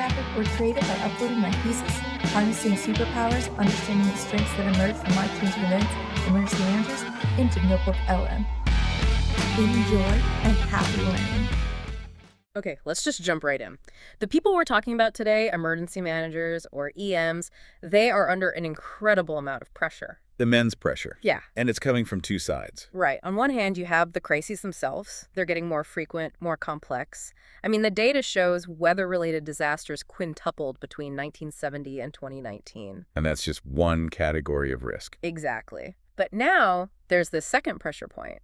infographic were created by uploading my thesis, Harnessing Superpowers, Understanding the Strengths That Emerge from Life-Changing Events, Emergency Managers, into Notebook LM. Enjoy and happy learning. Okay, let's just jump right in. The people we're talking about today, emergency managers or EMs, they are under an incredible amount of pressure. Immense pressure. Yeah. And it's coming from two sides. Right. On one hand, you have the crises themselves. They're getting more frequent, more complex. I mean, the data shows weather-related disasters quintupled between 1970 and 2019. And that's just one category of risk. Exactly. But now there's this second pressure point.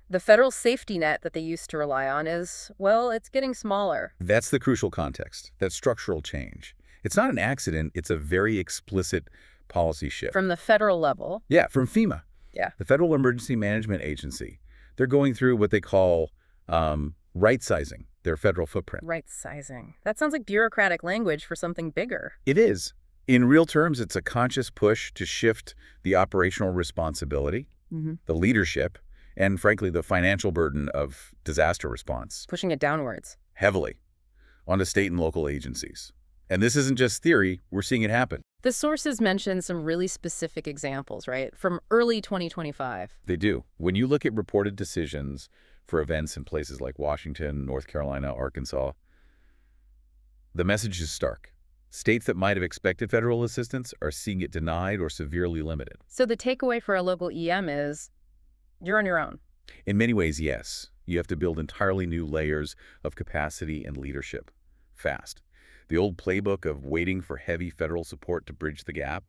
The federal safety net that they used to rely on is, well, it's getting smaller. That's the crucial context, that structural change. It's not an accident, it's a very explicit policy shift. From the federal level. Yeah, from FEMA. Yeah. The Federal Emergency Management Agency. They're going through what they call right-sizing their federal footprint. Right-sizing. That sounds like bureaucratic language for something bigger. It is. In real terms, it's a conscious push to shift the operational responsibility, the leadership, and frankly, the financial burden of disaster response. Pushing it downwards. Heavily onto state and local agencies. And this isn't just theory, we're seeing it happen. The sources mention some really specific examples, right? From early 2025. They do. When you look at reported decisions for events in places like Washington, North Carolina, Arkansas, the message is stark. States that might have expected federal assistance are seeing it denied or severely limited. So the takeaway for a local EM is, you're on your own. In many ways, yes. You have to build entirely new layers of capacity and leadership, fast. The old playbook of waiting for heavy federal support to bridge the gap,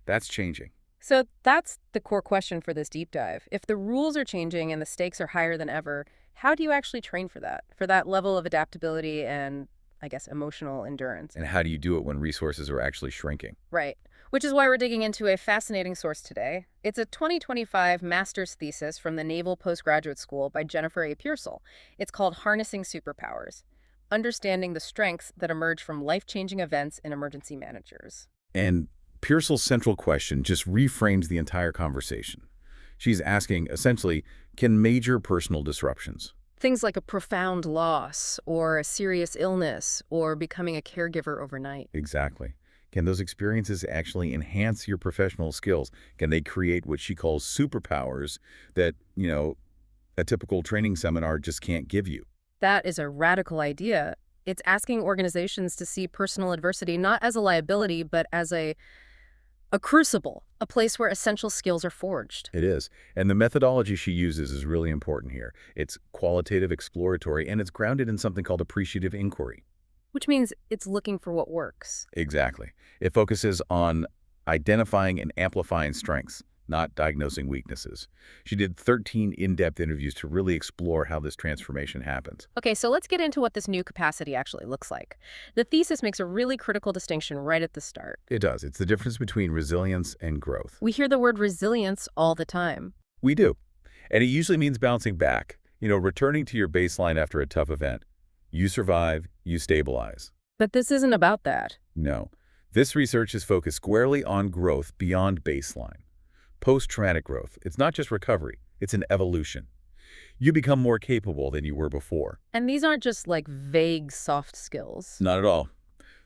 that's changing. So that's the core question for this deep dive. If the rules are changing and the stakes are higher than ever, how do you actually train for that level of adaptability and, I guess, emotional endurance? And how do you do it when resources are actually shrinking? Right. Which is why we're digging into a fascinating source today. It's a 2025 master's thesis from the Naval Postgraduate School by Jennifer A. Pearsall. It's called Harnessing Superpowers, Understanding the Strengths That Emerge from Life-Changing Events in Emergency Managers. And Pearsall's central question just reframes the entire conversation. She's asking, essentially, can major personal disruptions, things like a profound loss or a serious illness or becoming a caregiver overnight. Exactly. Can those experiences actually enhance your professional skills? Can they create what she calls superpowers that, a typical training seminar just can't give you? That is a radical idea. It's asking organizations to see personal adversity not as a liability, but as a crucible, a place where essential skills are forged. It is. And the methodology she uses is really important here. It's qualitative, exploratory, and it's grounded in something called appreciative inquiry. Which means it's looking for what works. Exactly. It focuses on identifying and amplifying strengths, not diagnosing weaknesses. She did 13 in-depth interviews to really explore how this transformation happens. Okay, so let's get into what this new capacity actually looks like. The thesis makes a really critical distinction right at the start. It does. It's the difference between resilience and growth. We hear the word resilience all the time. We do. And it usually means bouncing back, returning to your baseline after a tough event. You survive, you stabilize. But this isn't about that. No. This research is focused squarely on growth beyond baseline. Post-traumatic growth. It's not just recovery, it's an evolution. You become more capable than you were before. And these aren't just like vague soft skills. Not at all.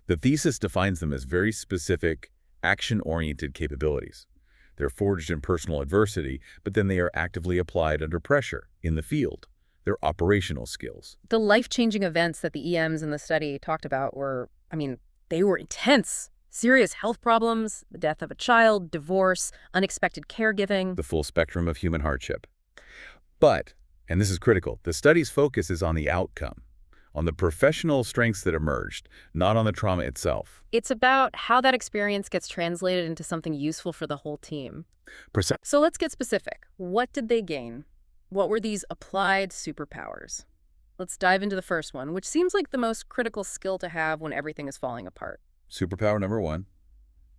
The thesis defines them as very specific, action-oriented capabilities. They're forged in personal adversity, but then they are actively applied under pressure in the field. They're operational skills. The life-changing events that the EMs in the study talked about were, they were intense. Serious health problems, the death of a child, divorce, unexpected caregiving. The full spectrum of human hardship. But, and this is critical, the study's focus is on the outcome, on the professional strengths that emerged, not on the trauma itself. It's about how that experience gets translated into something useful for the whole team. So let's get specific. What did they gain? What were these applied superpowers? Let's dive into the first one, which seems like the most critical skill to have when everything is falling apart. Superpower number 1,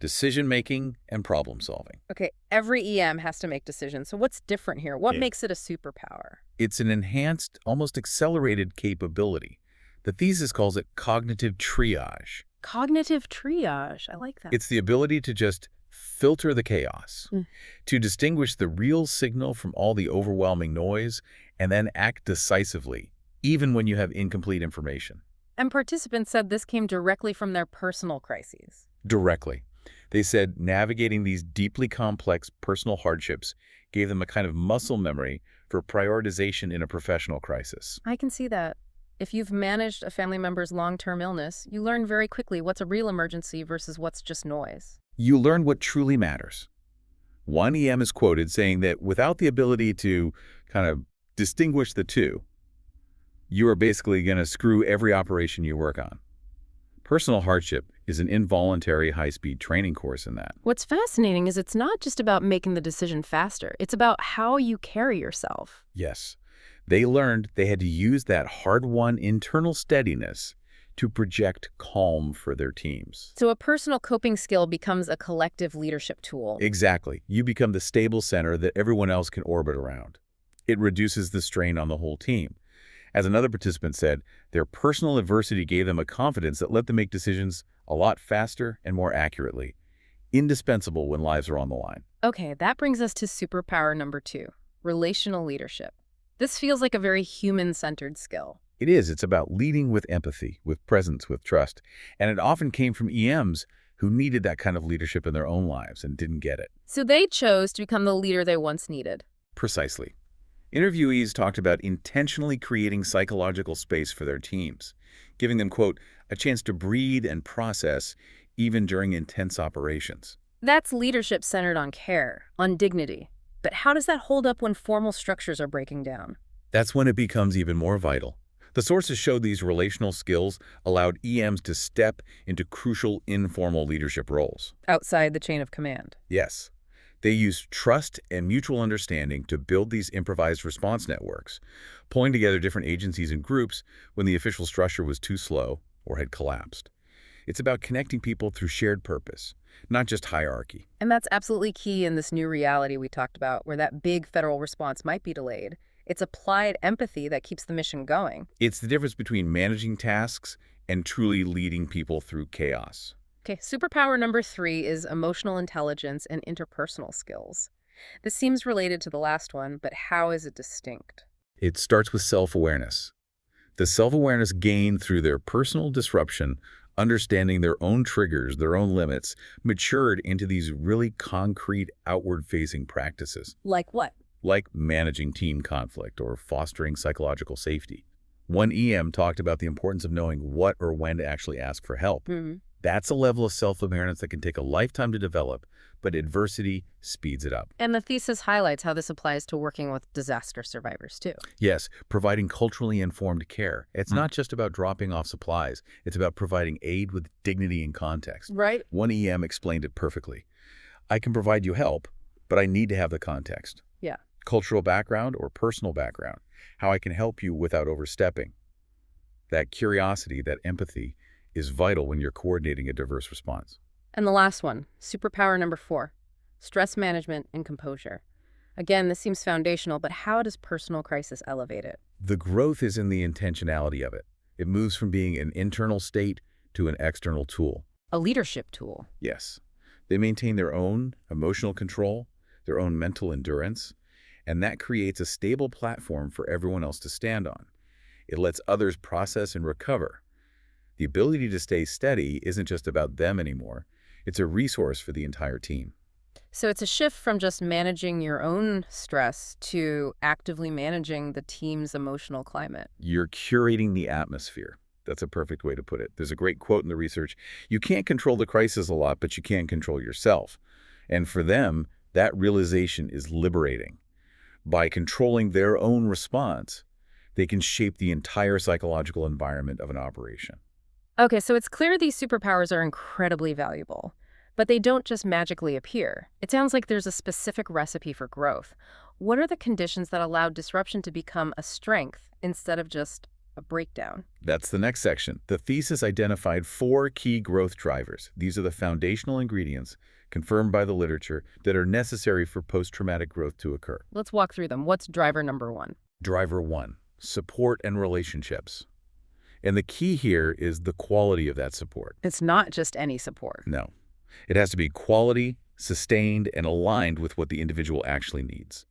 decision-making and problem-solving. Okay, every EM has to make decisions. So what's different here? What makes it a superpower? It's an enhanced, almost accelerated capability. The thesis calls it cognitive triage. Cognitive triage. I like that. It's the ability to just filter the chaos, to distinguish the real signal from all the overwhelming noise, and then act decisively, even when you have incomplete information. And participants said this came directly from their personal crises. Directly. They said navigating these deeply complex personal hardships gave them a kind of muscle memory for prioritization in a professional crisis. I can see that. If you've managed a family member's long-term illness, you learn very quickly what's a real emergency versus what's just noise. You learn what truly matters. One EM is quoted saying that without the ability to kind of distinguish the two, you are basically going to screw every operation you work on. Personal hardship is an involuntary high-speed training course in that. What's fascinating is it's not just about making the decision faster. It's about how you carry yourself. Yes. They learned they had to use that hard-won internal steadiness to project calm for their teams. So a personal coping skill becomes a collective leadership tool. Exactly. You become the stable center that everyone else can orbit around. It reduces the strain on the whole team. As another participant said, their personal adversity gave them a confidence that let them make decisions a lot faster and more accurately, indispensable when lives are on the line. Okay, that brings us to superpower number 2, relational leadership. This feels like a very human-centered skill. It is. It's about leading with empathy, with presence, with trust. And it often came from EMs who needed that kind of leadership in their own lives and didn't get it. So they chose to become the leader they once needed. Precisely. Interviewees talked about intentionally creating psychological space for their teams, giving them, quote, a chance to breathe and process even during intense operations. That's leadership centered on care, on dignity. But how does that hold up when formal structures are breaking down? That's when it becomes even more vital. The sources showed these relational skills allowed EMs to step into crucial informal leadership roles. Outside the chain of command. Yes. They used trust and mutual understanding to build these improvised response networks, pulling together different agencies and groups when the official structure was too slow or had collapsed. It's about connecting people through shared purpose, not just hierarchy. And that's absolutely key in this new reality we talked about, where that big federal response might be delayed. It's applied empathy that keeps the mission going. It's the difference between managing tasks and truly leading people through chaos. Okay, superpower number 3 is emotional intelligence and interpersonal skills. This seems related to the last one, but how is it distinct? It starts with self-awareness. The self-awareness gained through their personal disruption, understanding their own triggers, their own limits, matured into these really concrete outward-facing practices. Like what? Like managing team conflict or fostering psychological safety. One EM talked about the importance of knowing what or when to actually ask for help. That's a level of self-awareness that can take a lifetime to develop, but adversity speeds it up. And the thesis highlights how this applies to working with disaster survivors, too. Yes, providing culturally informed care. It's not just about dropping off supplies. It's about providing aid with dignity and context. Right. One EM explained it perfectly. I can provide you help, but I need to have the context. Yeah. Cultural background or personal background. How I can help you without overstepping. That curiosity, that empathy, is vital when you're coordinating a diverse response. And the last one, superpower number 4, stress management and composure. Again, this seems foundational, but how does personal crisis elevate it? The growth is in the intentionality of it. It moves from being an internal state to an external tool. A leadership tool. Yes. They maintain their own emotional control, their own mental endurance, and that creates a stable platform for everyone else to stand on. It lets others process and recover. The ability to stay steady isn't just about them anymore. It's a resource for the entire team. So it's a shift from just managing your own stress to actively managing the team's emotional climate. You're curating the atmosphere. That's a perfect way to put it. There's a great quote in the research. You can't control the crisis a lot, but you can control yourself. And for them, that realization is liberating. By controlling their own response, they can shape the entire psychological environment of an operation. Okay, so it's clear these superpowers are incredibly valuable, but they don't just magically appear. It sounds like there's a specific recipe for growth. What are the conditions that allow disruption to become a strength instead of just a breakdown? That's the next section. The thesis identified 4 key growth drivers. These are the foundational ingredients, confirmed by the literature, that are necessary for post-traumatic growth to occur. Let's walk through them. What's driver number 1? Driver 1, support and relationships. And the key here is the quality of that support. It's not just any support. No. It has to be quality, sustained, and aligned with what the individual actually needs.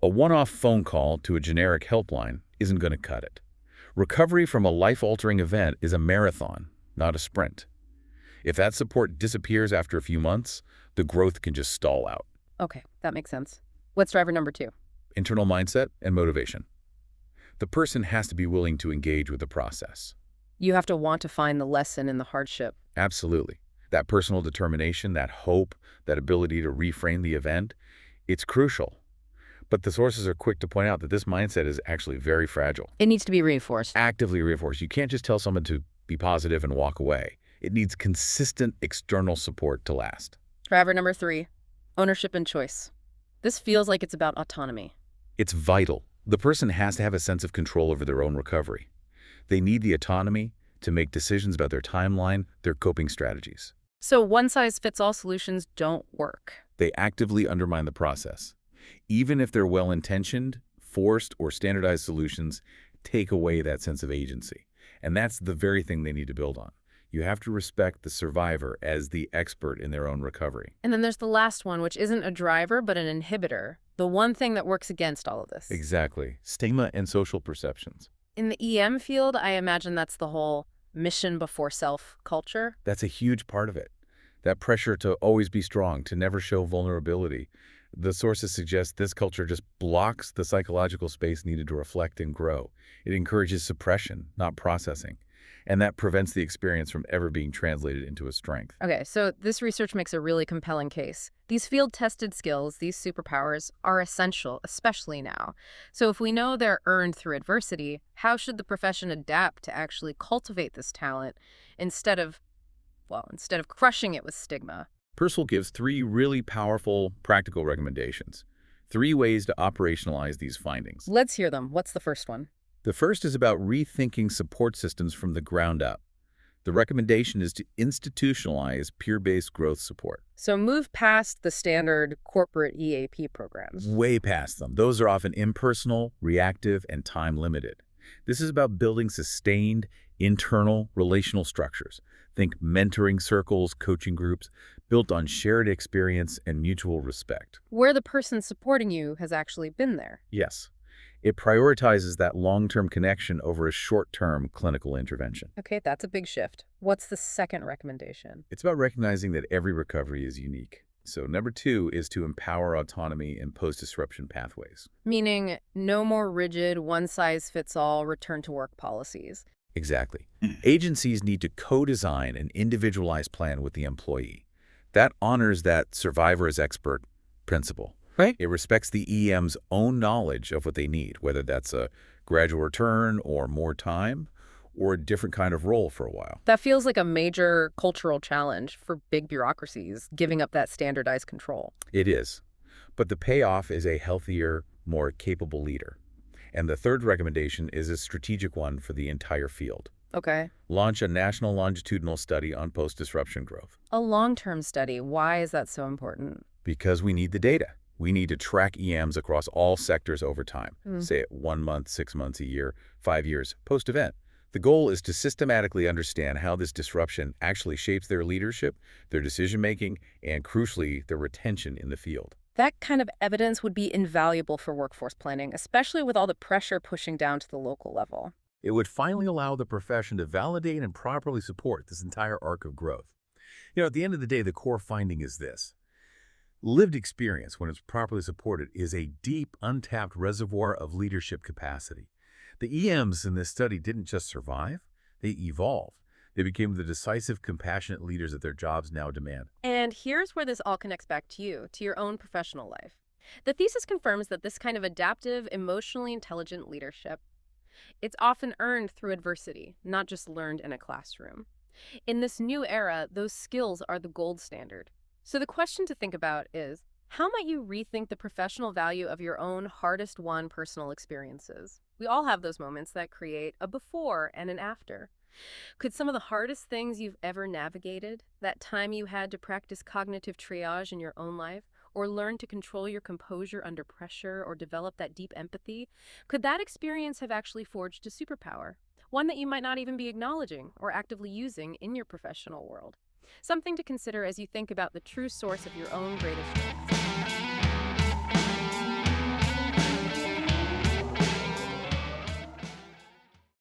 A one-off phone call to a generic helpline isn't going to cut it. Recovery from a life-altering event is a marathon, not a sprint. If that support disappears after a few months, the growth can just stall out. Okay, that makes sense. What's driver number 2? Internal mindset and motivation. The person has to be willing to engage with the process. You have to want to find the lesson in the hardship. Absolutely. That personal determination, that hope, that ability to reframe the event, it's crucial. But the sources are quick to point out that this mindset is actually very fragile. It needs to be reinforced. Actively reinforced. You can't just tell someone to be positive and walk away. It needs consistent external support to last. Driver number 3, ownership and choice. This feels like it's about autonomy. It's vital. The person has to have a sense of control over their own recovery. They need the autonomy to make decisions about their timeline, their coping strategies. So one-size-fits-all solutions don't work. They actively undermine the process. Even if they're well-intentioned, forced or standardized solutions take away that sense of agency. And that's the very thing they need to build on. You have to respect the survivor as the expert in their own recovery. And then there's the last one, which isn't a driver, but an inhibitor. The one thing that works against all of this. Exactly. Stigma and social perceptions. In the EM field, I imagine that's the whole mission before self culture. That's a huge part of it. That pressure to always be strong, to never show vulnerability. The sources suggest this culture just blocks the psychological space needed to reflect and grow. It encourages suppression, not processing. And that prevents the experience from ever being translated into a strength. Okay, so this research makes a really compelling case. These field-tested skills, these superpowers, are essential, especially now. So if we know they're earned through adversity, how should the profession adapt to actually cultivate this talent instead of crushing it with stigma? Purcell gives 3 really powerful practical recommendations. 3 ways to operationalize these findings. Let's hear them. What's the first one? The first is about rethinking support systems from the ground up. The recommendation is to institutionalize peer-based growth support. So move past the standard corporate EAP programs. Way past them. Those are often impersonal, reactive, and time-limited. This is about building sustained, internal, relational structures. Think mentoring circles, coaching groups, built on shared experience and mutual respect. Where the person supporting you has actually been there. Yes. It prioritizes that long-term connection over a short-term clinical intervention. Okay, that's a big shift. What's the second recommendation? It's about recognizing that every recovery is unique. So number 2 is to empower autonomy in post-disruption pathways. Meaning no more rigid, one-size-fits-all return-to-work policies. Exactly. Agencies need to co-design an individualized plan with the employee. That honors that survivor as expert principle. Right. It respects the EM's own knowledge of what they need, whether that's a gradual return or more time or a different kind of role for a while. That feels like a major cultural challenge for big bureaucracies, giving up that standardized control. It is. But the payoff is a healthier, more capable leader. And the third recommendation is a strategic one for the entire field. Okay. Launch a national longitudinal study on post-disruption growth. A long-term study. Why is that so important? Because we need the data. We need to track EMs across all sectors over time, say at 1 month, 6 months, a year, 5 years, post-event. The goal is to systematically understand how this disruption actually shapes their leadership, their decision-making, and crucially, their retention in the field. That kind of evidence would be invaluable for workforce planning, especially with all the pressure pushing down to the local level. It would finally allow the profession to validate and properly support this entire arc of growth. At the end of the day, the core finding is this. Lived experience, when it's properly supported, is a deep, untapped reservoir of leadership capacity. The EMs in this study didn't just survive, they evolved. They became the decisive, compassionate leaders that their jobs now demand. And here's where this all connects back to you, to your own professional life. The thesis confirms that this kind of adaptive, emotionally intelligent leadership, it's often earned through adversity, not just learned in a classroom. In this new era, those skills are the gold standard. So the question to think about is, how might you rethink the professional value of your own hardest-won personal experiences? We all have those moments that create a before and an after. Could some of the hardest things you've ever navigated, that time you had to practice cognitive triage in your own life, or learn to control your composure under pressure, or develop that deep empathy, could that experience have actually forged a superpower? One that you might not even be acknowledging or actively using in your professional world? Something to consider as you think about the true source of your own greatest strengths.